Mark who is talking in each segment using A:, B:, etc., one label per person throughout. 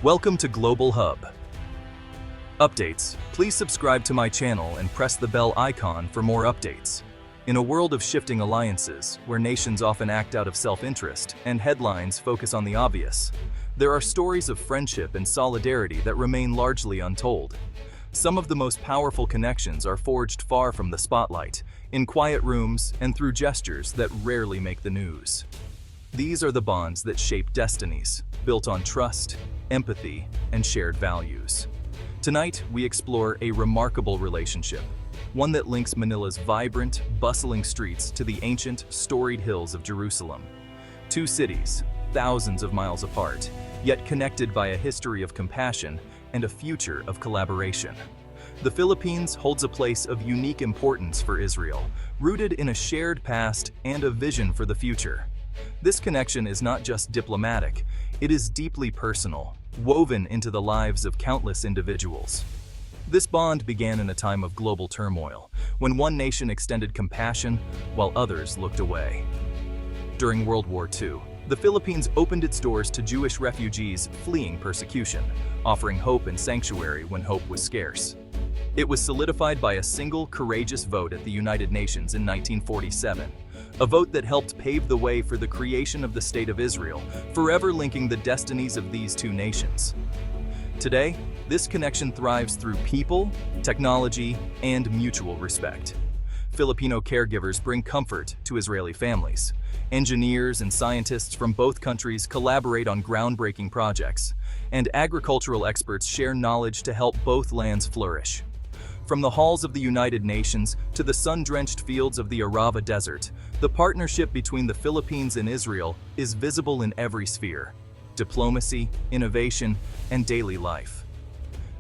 A: Welcome to Global Hub. Updates. Please subscribe to my channel and press the bell icon for more updates. In a world of shifting alliances, where nations often act out of self-interest and headlines focus on the obvious, there are stories of friendship and solidarity that remain largely untold. Some of the most powerful connections are forged far from the spotlight, in quiet rooms and through gestures that rarely make the news. These are the bonds that shape destinies, built on trust, empathy, and shared values. Tonight, we explore a remarkable relationship, one that links Manila's vibrant, bustling streets to the ancient, storied hills of Jerusalem. Two cities, thousands of miles apart, yet connected by a history of compassion and a future of collaboration. The Philippines holds a place of unique importance for Israel, rooted in a shared past and a vision for the future. This connection is not just diplomatic, it is deeply personal, woven into the lives of countless individuals. This bond began in a time of global turmoil, when one nation extended compassion while others looked away. During World War II, the Philippines opened its doors to Jewish refugees fleeing persecution, offering hope and sanctuary when hope was scarce. It was solidified by a single courageous vote at the United Nations in 1947, a vote that helped pave the way for the creation of the State of Israel, forever linking the destinies of these two nations. Today, this connection thrives through people, technology, and mutual respect. Filipino caregivers bring comfort to Israeli families. Engineers and scientists from both countries collaborate on groundbreaking projects, and agricultural experts share knowledge to help both lands flourish. From the halls of the United Nations to the sun-drenched fields of the Arava Desert, the partnership between the Philippines and Israel is visible in every sphere: diplomacy, innovation, and daily life.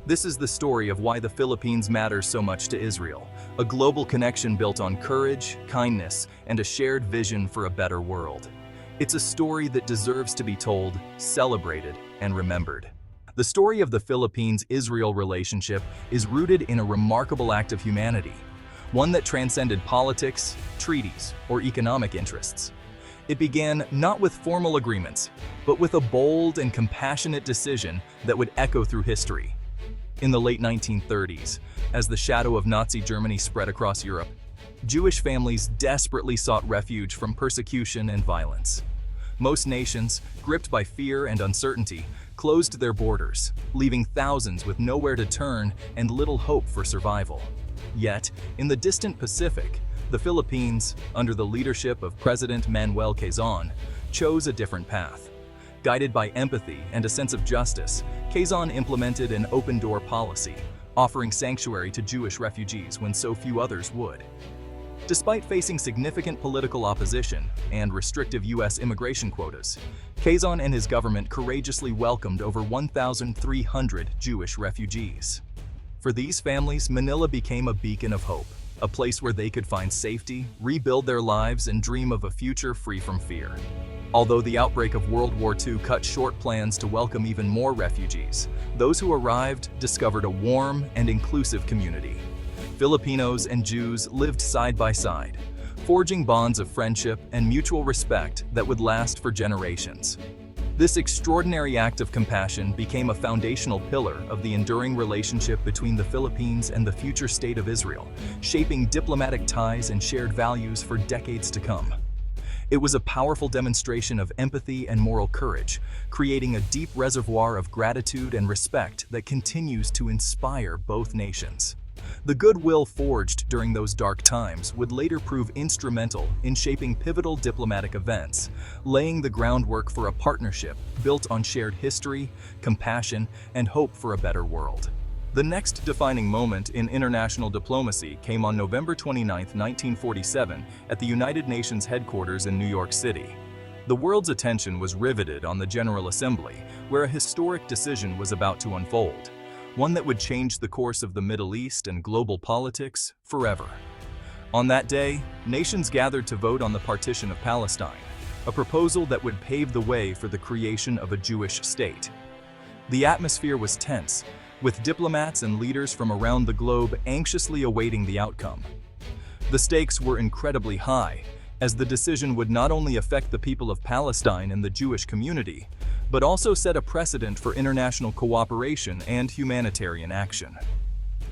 A: This is the story of why the Philippines matters so much to Israel, a global connection built on courage, kindness, and a shared vision for a better world. It's a story that deserves to be told, celebrated, and remembered. The story of the Philippines-Israel relationship is rooted in a remarkable act of humanity, one that transcended politics, treaties, or economic interests. It began not with formal agreements, but with a bold and compassionate decision that would echo through history. In the late 1930s, as the shadow of Nazi Germany spread across Europe, Jewish families desperately sought refuge from persecution and violence. Most nations, gripped by fear and uncertainty, closed their borders, leaving thousands with nowhere to turn and little hope for survival. Yet, in the distant Pacific, the Philippines, under the leadership of President Manuel Quezon, chose a different path. Guided by empathy and a sense of justice, Quezon implemented an open-door policy, offering sanctuary to Jewish refugees when so few others would. Despite facing significant political opposition and restrictive U.S. immigration quotas, Quezon and his government courageously welcomed over 1,300 Jewish refugees. For these families, Manila became a beacon of hope, a place where they could find safety, rebuild their lives, and dream of a future free from fear. Although the outbreak of World War II cut short plans to welcome even more refugees, those who arrived discovered a warm and inclusive community. Filipinos and Jews lived side by side, forging bonds of friendship and mutual respect that would last for generations. This extraordinary act of compassion became a foundational pillar of the enduring relationship between the Philippines and the future state of Israel, shaping diplomatic ties and shared values for decades to come. It was a powerful demonstration of empathy and moral courage, creating a deep reservoir of gratitude and respect that continues to inspire both nations. The goodwill forged during those dark times would later prove instrumental in shaping pivotal diplomatic events, laying the groundwork for a partnership built on shared history, compassion, and hope for a better world. The next defining moment in international diplomacy came on November 29, 1947, at the United Nations headquarters in New York City. The world's attention was riveted on the General Assembly, where a historic decision was about to unfold, one that would change the course of the Middle East and global politics forever. On that day, nations gathered to vote on the partition of Palestine, a proposal that would pave the way for the creation of a Jewish state. The atmosphere was tense, with diplomats and leaders from around the globe anxiously awaiting the outcome. The stakes were incredibly high, as the decision would not only affect the people of Palestine and the Jewish community, but also set a precedent for international cooperation and humanitarian action.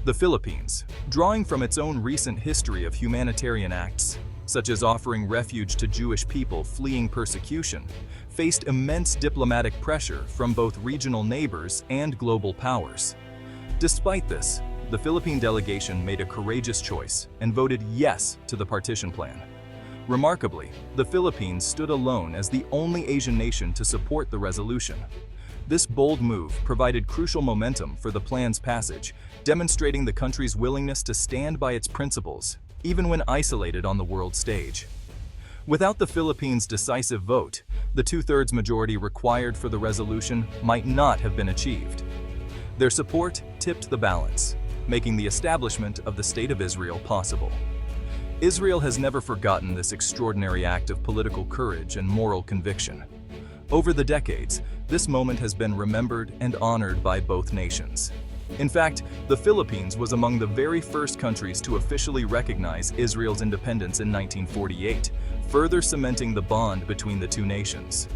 A: The Philippines, drawing from its own recent history of humanitarian acts, such as offering refuge to Jewish people fleeing persecution, faced immense diplomatic pressure from both regional neighbors and global powers. Despite this, the Philippine delegation made a courageous choice and voted yes to the partition plan. Remarkably, the Philippines stood alone as the only Asian nation to support the resolution. This bold move provided crucial momentum for the plan's passage, demonstrating the country's willingness to stand by its principles, even when isolated on the world stage. Without the Philippines' decisive vote, the two-thirds majority required for the resolution might not have been achieved. Their support tipped the balance, making the establishment of the State of Israel possible. Israel has never forgotten this extraordinary act of political courage and moral conviction. Over the decades, this moment has been remembered and honored by both nations. In fact, the Philippines was among the very first countries to officially recognize Israel's independence in 1948, further cementing the bond between the two nations.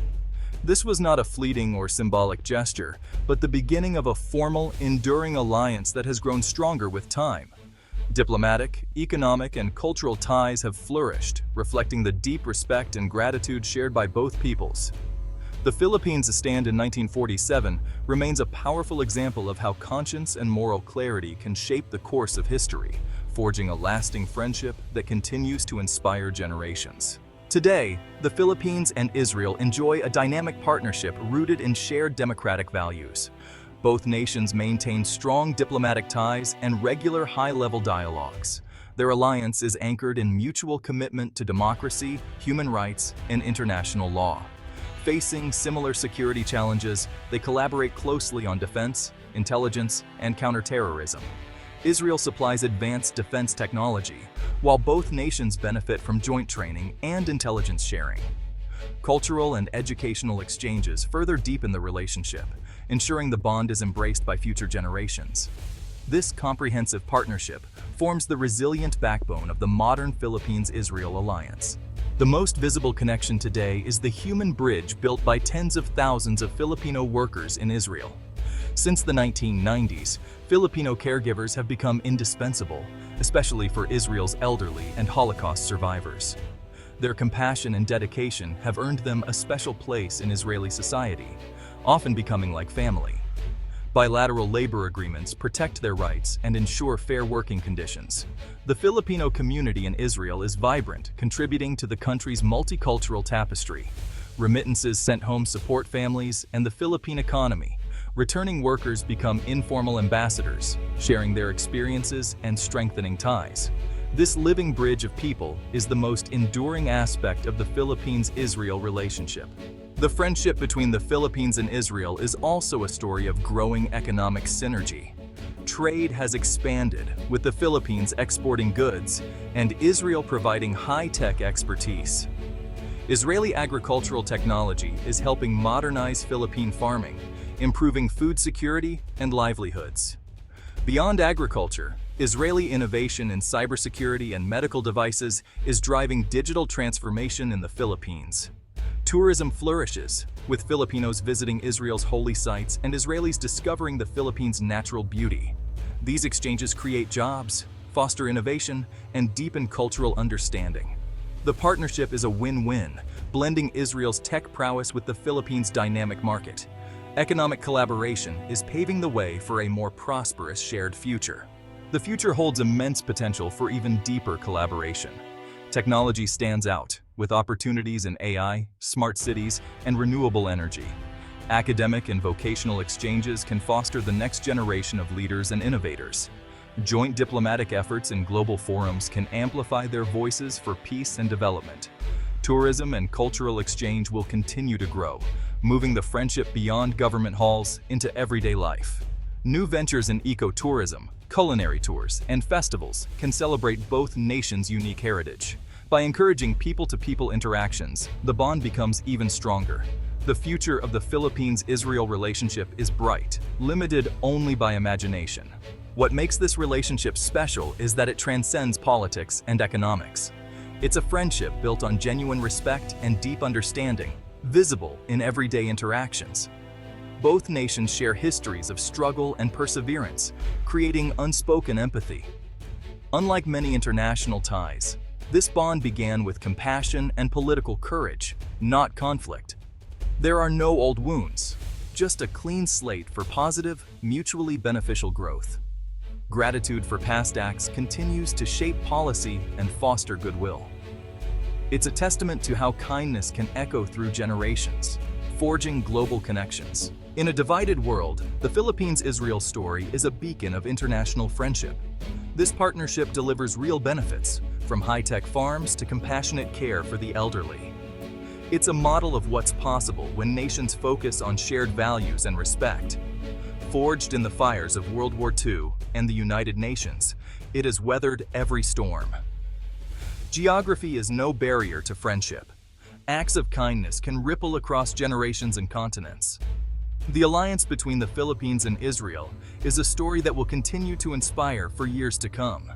A: This was not a fleeting or symbolic gesture, but the beginning of a formal, enduring alliance that has grown stronger with time. Diplomatic, economic, and cultural ties have flourished, reflecting the deep respect and gratitude shared by both peoples. The Philippines' stand in 1947 remains a powerful example of how conscience and moral clarity can shape the course of history, forging a lasting friendship that continues to inspire generations. Today, the Philippines and Israel enjoy a dynamic partnership rooted in shared democratic values. Both nations maintain strong diplomatic ties and regular high-level dialogues. Their alliance is anchored in mutual commitment to democracy, human rights, and international law. Facing similar security challenges, they collaborate closely on defense, intelligence, and counterterrorism. Israel supplies advanced defense technology, while both nations benefit from joint training and intelligence sharing. Cultural and educational exchanges further deepen the relationship, ensuring the bond is embraced by future generations. This comprehensive partnership forms the resilient backbone of the modern Philippines-Israel alliance. The most visible connection today is the human bridge built by tens of thousands of Filipino workers in Israel. Since the 1990s, Filipino caregivers have become indispensable, especially for Israel's elderly and Holocaust survivors. Their compassion and dedication have earned them a special place in Israeli society, often becoming like family. Bilateral labor agreements protect their rights and ensure fair working conditions. The Filipino community in Israel is vibrant, contributing to the country's multicultural tapestry. Remittances sent home support families and the Philippine economy. Returning workers become informal ambassadors, sharing their experiences and strengthening ties. This living bridge of people is the most enduring aspect of the Philippines-Israel relationship. The friendship between the Philippines and Israel is also a story of growing economic synergy. Trade has expanded, with the Philippines exporting goods and Israel providing high-tech expertise. Israeli agricultural technology is helping modernize Philippine farming, improving food security and livelihoods. Beyond agriculture, Israeli innovation in cybersecurity and medical devices is driving digital transformation in the Philippines. Tourism flourishes, with Filipinos visiting Israel's holy sites and Israelis discovering the Philippines' natural beauty. These exchanges create jobs, foster innovation, and deepen cultural understanding. The partnership is a win-win, blending Israel's tech prowess with the Philippines' dynamic market. Economic collaboration is paving the way for a more prosperous shared future. The future holds immense potential for even deeper collaboration. Technology stands out, with opportunities in AI, smart cities, and renewable energy. Academic and vocational exchanges can foster the next generation of leaders and innovators. Joint diplomatic efforts in global forums can amplify their voices for peace and development. Tourism and cultural exchange will continue to grow, moving the friendship beyond government halls into everyday life. New ventures in ecotourism, culinary tours, and festivals can celebrate both nations' unique heritage. By encouraging people-to-people interactions, the bond becomes even stronger. The future of the Philippines-Israel relationship is bright, limited only by imagination. What makes this relationship special is that it transcends politics and economics. It's a friendship built on genuine respect and deep understanding, visible in everyday interactions. Both nations share histories of struggle and perseverance, creating unspoken empathy. Unlike many international ties, this bond began with compassion and political courage, not conflict. There are no old wounds, just a clean slate for positive, mutually beneficial growth. Gratitude for past acts continues to shape policy and foster goodwill. It's a testament to how kindness can echo through generations, forging global connections. In a divided world, the Philippines-Israel story is a beacon of international friendship. This partnership delivers real benefits, from high-tech farms to compassionate care for the elderly. It's a model of what's possible when nations focus on shared values and respect. Forged in the fires of World War II and the United Nations, it has weathered every storm. Geography is no barrier to friendship. Acts of kindness can ripple across generations and continents. The alliance between the Philippines and Israel is a story that will continue to inspire for years to come.